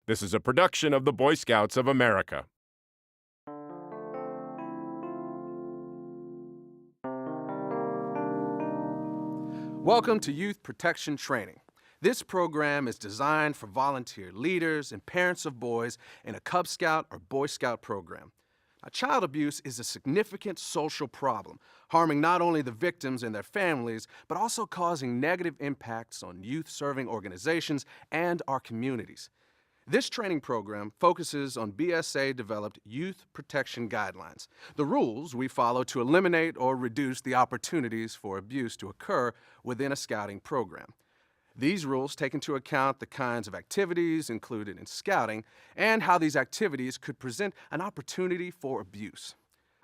This is a production of the Boy Scouts of America. Welcome to Youth Protection Training. This program is designed for volunteer leaders and parents of boys in a Cub Scout or Boy Scout program. Now, child abuse is a significant social problem, harming not only the victims and their families, but also causing negative impacts on youth-serving organizations and our communities. This training program focuses on BSA-developed youth protection guidelines, the rules we follow to eliminate or reduce the opportunities for abuse to occur within a scouting program. These rules take into account the kinds of activities included in scouting and how these activities could present an opportunity for abuse.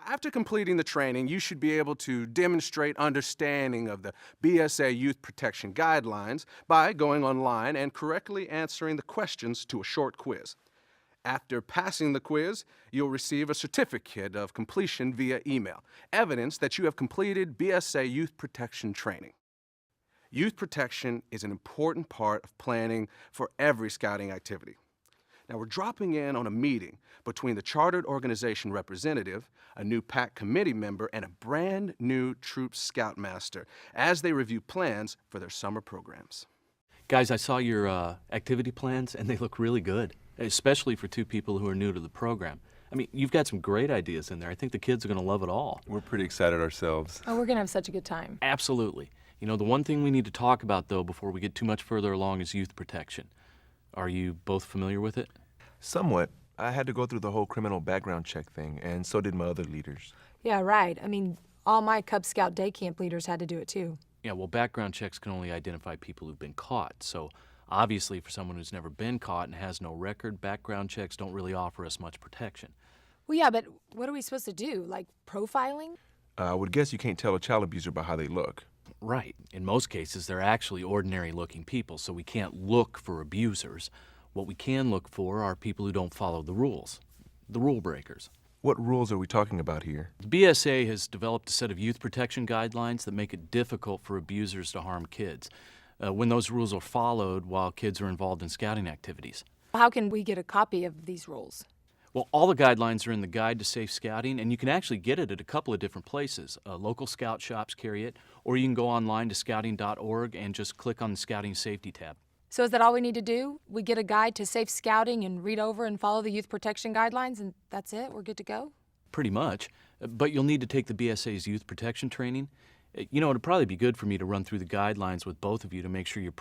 After completing the training, you should be able to demonstrate understanding of the BSA Youth Protection Guidelines by going online and correctly answering the questions to a short quiz. After passing the quiz, you'll receive a certificate of completion via email, evidence that you have completed BSA Youth Protection training. Youth protection is an important part of planning for every scouting activity. Now, we're dropping in on a meeting between the Chartered Organization representative, a new PAC committee member, and a brand new Troop Scoutmaster as they review plans for their summer programs. Guys, I saw your activity plans, and they look really good, especially for two people who are new to the program. I mean, you've got some great ideas in there. I think the kids are going to love it all. We're pretty excited ourselves. Oh, we're going to have such a good time. Absolutely. You know, the one thing we need to talk about, though, before we get too much further along is youth protection. Are you both familiar with it? Somewhat. I had to go through the whole criminal background check thing, and so did my other leaders. Yeah, right. I mean, all my Cub Scout day camp leaders had to do it too. Yeah, well, background checks can only identify people who've been caught. So, obviously, for someone who's never been caught and has no record, background checks don't really offer us much protection. Well, yeah, but what are we supposed to do? Like profiling? I would guess you can't tell a child abuser by how they look. Right. In most cases, they're actually ordinary-looking people, so we can't look for abusers. What we can look for are people who don't follow the rules, the rule breakers. What rules are we talking about here? The BSA has developed a set of youth protection guidelines that make it difficult for abusers to harm kids when those rules are followed while kids are involved in scouting activities. How can we get a copy of these rules? Well, all the guidelines are in the Guide to Safe Scouting, and you can actually get it at a couple of different places. Local scout shops carry it, or you can go online to scouting.org and just click on the Scouting Safety tab. So is that all we need to do? We get a guide to safe scouting and read over and follow the youth protection guidelines, and that's it? We're good to go? Pretty much, but you'll need to take the BSA's youth protection training. You know, it'd probably be good for me to run through the guidelines with both of you to make sure you're